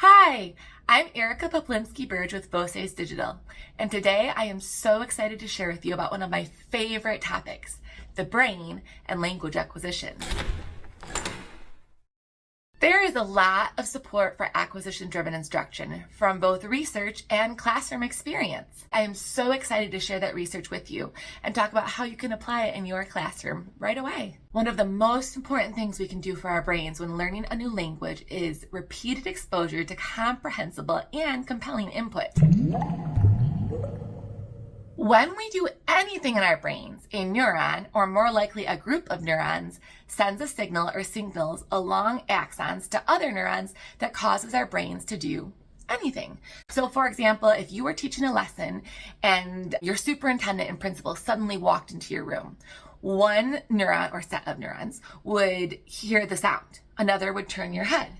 Hi, I'm Erica Peplinski-Burge with Voces Digital, and today I am so excited to share with you about one of my favorite topics, the brain and language acquisition. There is a lot of support for acquisition-driven instruction from both research and classroom experience. I am so excited to share that research with you and talk about how you can apply it in your classroom right away. One of the most important things we can do for our brains when learning a new language is repeated exposure to comprehensible and compelling input. When we do anything in our brains, a neuron, or more likely a group of neurons, sends a signal or signals along axons to other neurons that causes our brains to do anything. So for example, if you were teaching a lesson and your superintendent and principal suddenly walked into your room, one neuron or set of neurons would hear the sound. Another would turn your head.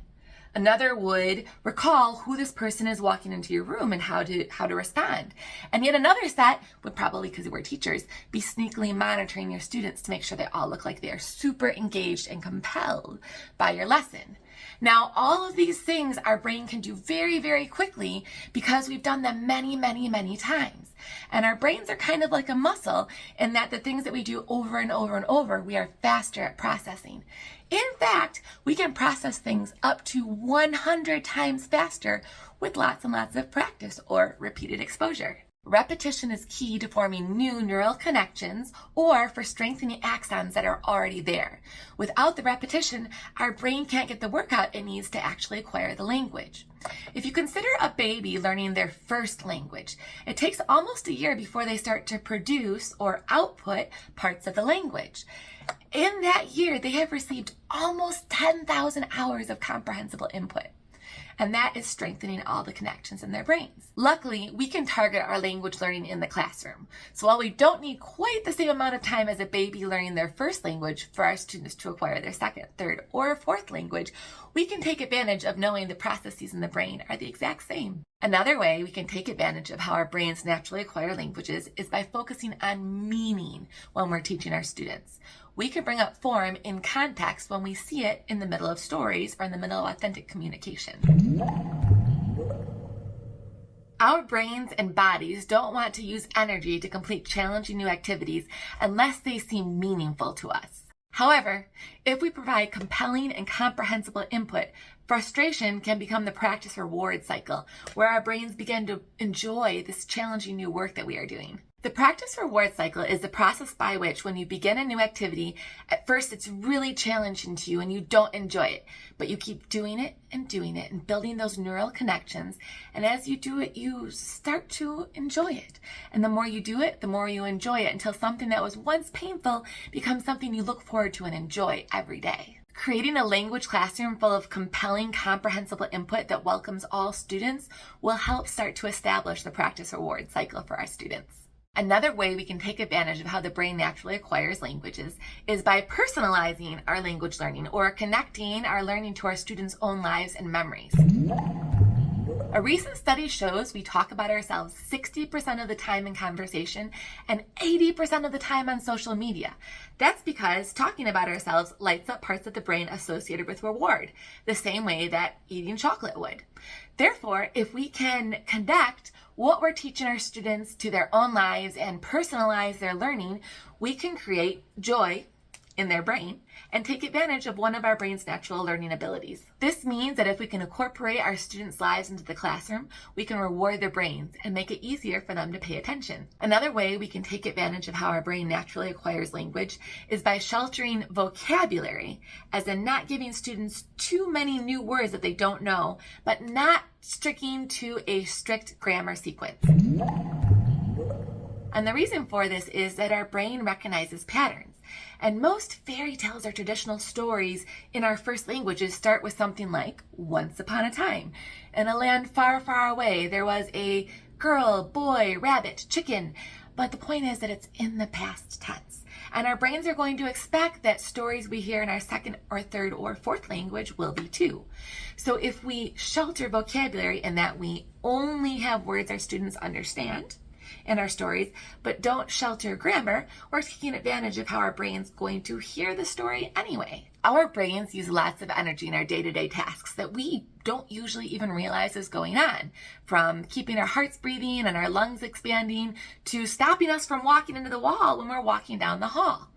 Another would recall who this person is walking into your room and how to respond. And yet another set would probably, because we're teachers, be sneakily monitoring your students to make sure they all look like they are super engaged and compelled by your lesson. Now, all of these things our brain can do very, very quickly because we've done them many, many, many times. And our brains are kind of like a muscle in that the things that we do over and over and over, we are faster at processing. In fact, we can process things up to 100 times faster with lots and lots of practice or repeated exposure. Repetition is key to forming new neural connections or for strengthening axons that are already there. Without the repetition, our brain can't get the workout it needs to actually acquire the language. If you consider a baby learning their first language, it takes almost a year before they start to produce or output parts of the language. In that year, they have received almost 10,000 hours of comprehensible input. And that is strengthening all the connections in their brains. Luckily, we can target our language learning in the classroom. So while we don't need quite the same amount of time as a baby learning their first language for our students to acquire their second, third, or fourth language, we can take advantage of knowing the processes in the brain are the exact same. Another way we can take advantage of how our brains naturally acquire languages is by focusing on meaning when we're teaching our students. We can bring up form in context when we see it in the middle of stories or in the middle of authentic communication. Our brains and bodies don't want to use energy to complete challenging new activities unless they seem meaningful to us. However, if we provide compelling and comprehensible input, frustration can become the practice reward cycle, where our brains begin to enjoy this challenging new work that we are doing. The practice reward cycle is the process by which when you begin a new activity, at first it's really challenging to you and you don't enjoy it, but you keep doing it and building those neural connections. And as you do it, you start to enjoy it. And the more you do it, the more you enjoy it until something that was once painful becomes something you look forward to and enjoy every day. Creating a language classroom full of compelling, comprehensible input that welcomes all students will help start to establish the practice reward cycle for our students. Another way we can take advantage of how the brain naturally acquires languages is by personalizing our language learning or connecting our learning to our students' own lives and memories. A recent study shows we talk about ourselves 60% of the time in conversation and 80% of the time on social media. That's because talking about ourselves lights up parts of the brain associated with reward, the same way that eating chocolate would. Therefore, if we can connect what we're teaching our students to their own lives and personalize their learning, we can create joy in their brain and take advantage of one of our brain's natural learning abilities. This means that if we can incorporate our students' lives into the classroom, we can reward their brains and make it easier for them to pay attention. Another way we can take advantage of how our brain naturally acquires language is by sheltering vocabulary, as in not giving students too many new words that they don't know, but not sticking to a strict grammar sequence. And the reason for this is that our brain recognizes patterns. And most fairy tales or traditional stories in our first languages start with something like, once upon a time, in a land far, far away, there was a girl, boy, rabbit, chicken. But the point is that it's in the past tense. And our brains are going to expect that stories we hear in our second or third or fourth language will be too. So if we shelter vocabulary in that we only have words our students understand, in our stories, but don't shelter grammar, we're taking advantage of how our brain's going to hear the story anyway. Our brains use lots of energy in our day-to-day tasks that we don't usually even realize is going on, from keeping our hearts breathing and our lungs expanding to stopping us from walking into the wall when we're walking down the hall.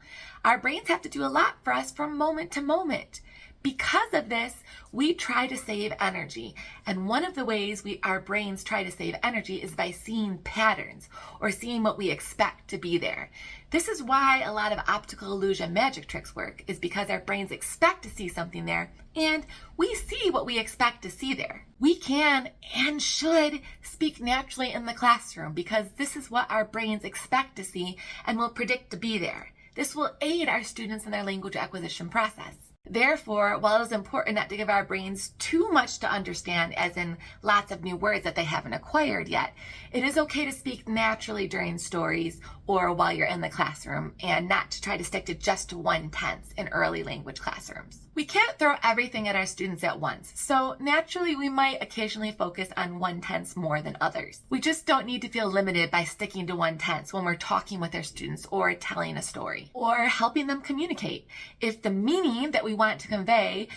Our brains have to do a lot for us from moment to moment. Because of this, we try to save energy. And one of the ways our brains try to save energy is by seeing patterns or seeing what we expect to be there. This is why a lot of optical illusion magic tricks work, is because our brains expect to see something there and we see what we expect to see there. We can and should speak naturally in the classroom because this is what our brains expect to see and will predict to be there. This will aid our students in their language acquisition process. Therefore, while it is important not to give our brains too much to understand, as in lots of new words that they haven't acquired yet, it is okay to speak naturally during stories or while you're in the classroom, and not to try to stick to just one tense in early language classrooms. We can't throw everything at our students at once, so naturally we might occasionally focus on one tense more than others. We just don't need to feel limited by sticking to one tense when we're talking with our students or telling a story or helping them communicate. If the meaning that we want to convey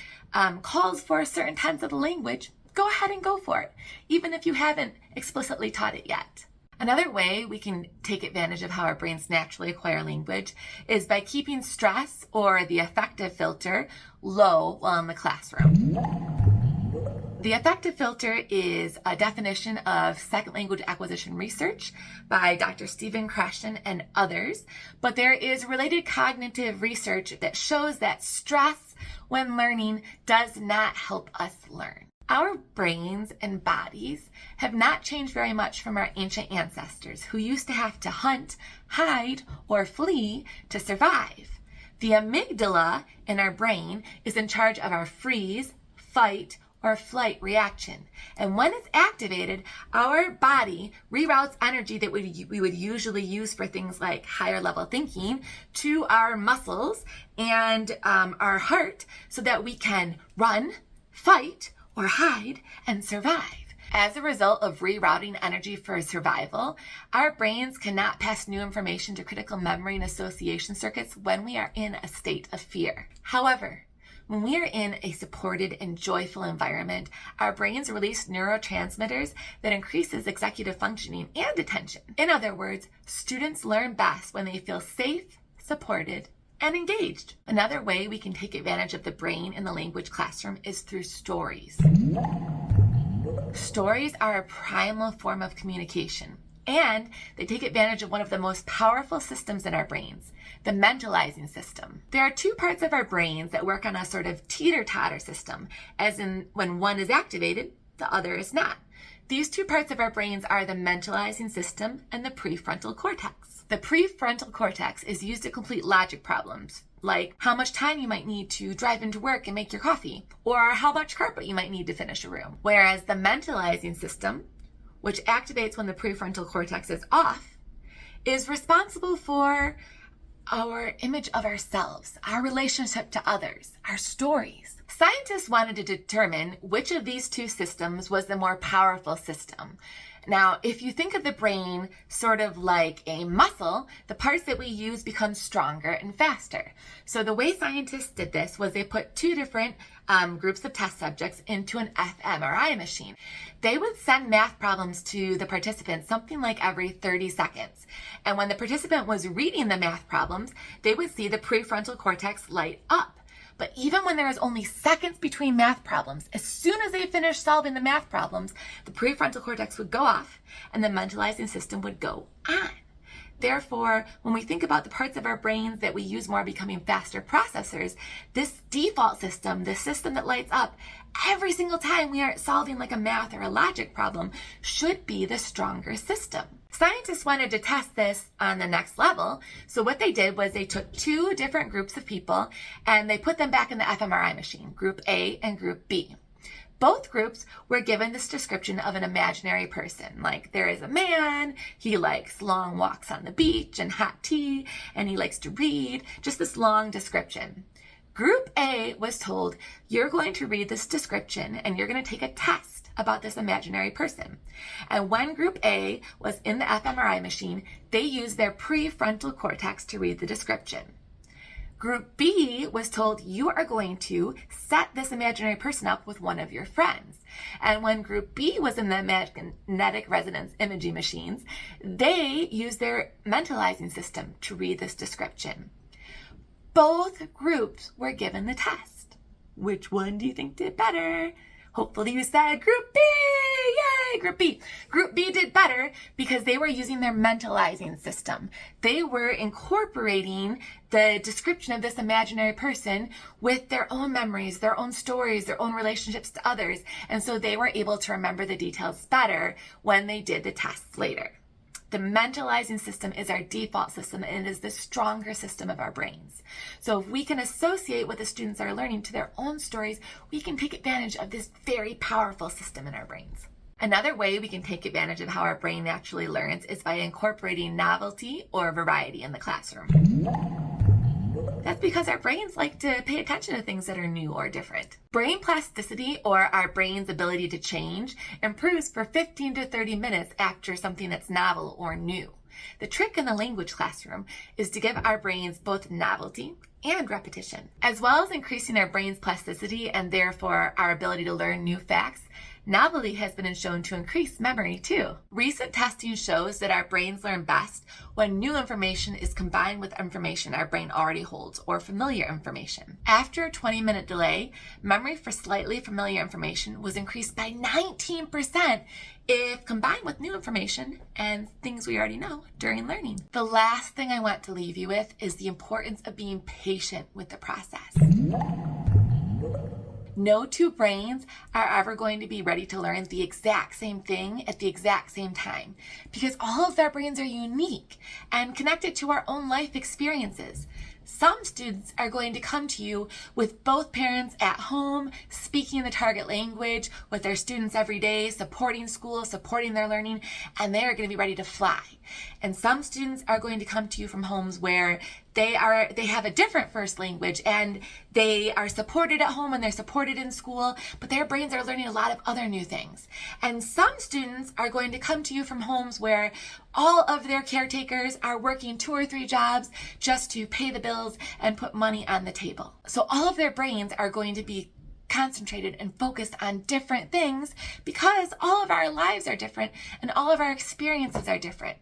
calls for a certain tense of the language, go ahead and go for it, even if you haven't explicitly taught it yet. Another way we can take advantage of how our brains naturally acquire language is by keeping stress or the affective filter low while in the classroom. The affective filter is a definition of second language acquisition research by Dr. Stephen Kreshton and others, but there is related cognitive research that shows that stress when learning does not help us learn. Our brains and bodies have not changed very much from our ancient ancestors who used to have to hunt, hide, or flee to survive. The amygdala in our brain is in charge of our freeze, fight, or flight reaction. And when it's activated, our body reroutes energy that we would usually use for things like higher level thinking to our muscles and our heart so that we can run, fight, or hide and survive. As a result of rerouting energy for survival, our brains cannot pass new information to critical memory and association circuits when we are in a state of fear. However, when we are in a supported and joyful environment, our brains release neurotransmitters that increases executive functioning and attention. In other words, students learn best when they feel safe, supported, and engaged. Another way we can take advantage of the brain in the language classroom is through stories. Stories are a primal form of communication, and they take advantage of one of the most powerful systems in our brains, the mentalizing system. There are two parts of our brains that work on a sort of teeter-totter system, as in when one is activated, the other is not. These two parts of our brains are the mentalizing system and the prefrontal cortex. The prefrontal cortex is used to complete logic problems, like how much time you might need to drive into work and make your coffee, or how much carpet you might need to finish a room. Whereas the mentalizing system, which activates when the prefrontal cortex is off, is responsible for our image of ourselves, our relationship to others, our stories. Scientists wanted to determine which of these two systems was the more powerful system. Now, if you think of the brain sort of like a muscle, the parts that we use become stronger and faster. So the way scientists did this was they put two different groups of test subjects into an fMRI machine. They would send math problems to the participants something like every 30 seconds. And when the participant was reading the math problems, they would see the prefrontal cortex light up. But even when there was only seconds between math problems, as soon as they finished solving the math problems, the prefrontal cortex would go off and the mentalizing system would go on. Therefore, when we think about the parts of our brains that we use more becoming faster processors, this default system, the system that lights up every single time we aren't solving like a math or a logic problem, should be the stronger system. Scientists wanted to test this on the next level, so what they did was they took two different groups of people and they put them back in the fMRI machine, Group A and Group B. Both groups were given this description of an imaginary person, like there is a man, he likes long walks on the beach and hot tea, and he likes to read, just this long description. Group A was told, you're going to read this description and you're going to take a test about this imaginary person. And when group A was in the fMRI machine, they used their prefrontal cortex to read the description. Group B was told, you are going to set this imaginary person up with one of your friends. And when Group B was in the magnetic resonance imaging machines, they used their mentalizing system to read this description. Both groups were given the test. Which one do you think did better? Hopefully you said Group B! Yay, Group B! Group B did better because they were using their mentalizing system. They were incorporating the description of this imaginary person with their own memories, their own stories, their own relationships to others. And so they were able to remember the details better when they did the tests later. The mentalizing system is our default system, and it is the stronger system of our brains. So if we can associate what the students are learning to their own stories, we can take advantage of this very powerful system in our brains. Another way we can take advantage of how our brain naturally learns is by incorporating novelty or variety in the classroom. That's because our brains like to pay attention to things that are new or different. Brain plasticity, or our brain's ability to change, improves for 15 to 30 minutes after something that's novel or new. The trick in the language classroom is to give our brains both novelty and repetition. As well as increasing our brain's plasticity and therefore our ability to learn new facts, novelty has been shown to increase memory too. Recent testing shows that our brains learn best when new information is combined with information our brain already holds, or familiar information. After a 20-minute delay, memory for slightly familiar information was increased by 19% if combined with new information and things we already know during learning. The last thing I want to leave you with is the importance of being patient with the process. No two brains are ever going to be ready to learn the exact same thing at the exact same time, because all of our brains are unique and connected to our own life experiences. Some students are going to come to you with both parents at home, speaking the target language with their students every day, supporting school, supporting their learning, and they are going to be ready to fly. And some students are going to come to you from homes where they have a different first language and they are supported at home and they're supported in school, but their brains are learning a lot of other new things. And some students are going to come to you from homes where all of their caretakers are working 2 or 3 jobs just to pay the bills and put money on the table. So all of their brains are going to be concentrated and focused on different things because all of our lives are different and all of our experiences are different.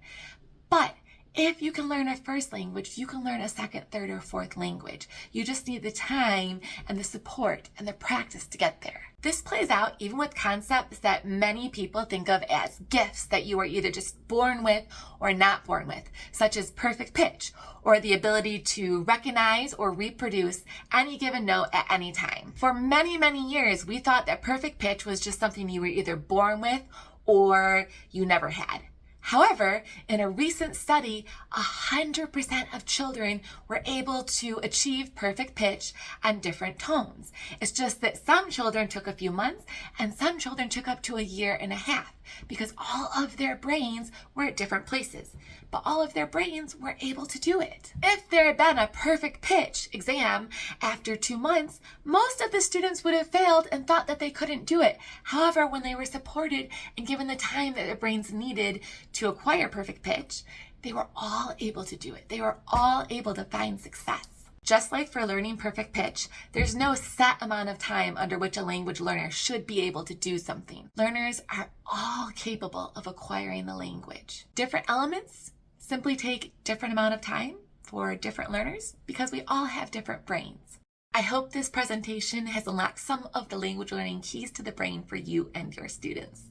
But if you can learn a first language, you can learn a second, third, or fourth language. You just need the time and the support and the practice to get there. This plays out even with concepts that many people think of as gifts that you are either just born with or not born with, such as perfect pitch, or the ability to recognize or reproduce any given note at any time. For many, many years, we thought that perfect pitch was just something you were either born with or you never had. However, in a recent study, 100% of children were able to achieve perfect pitch on different tones. It's just that some children took a few months and some children took up to 1.5 years because all of their brains were at different places, but all of their brains were able to do it. If there had been a perfect pitch exam after 2 months, most of the students would have failed and thought that they couldn't do it. However, when they were supported and given the time that their brains needed to acquire perfect pitch, they were all able to do it. They were all able to find success. Just like for learning perfect pitch, there's no set amount of time under which a language learner should be able to do something. Learners are all capable of acquiring the language. Different elements simply take different amount of time for different learners because we all have different brains. I hope this presentation has unlocked some of the language learning keys to the brain for you and your students.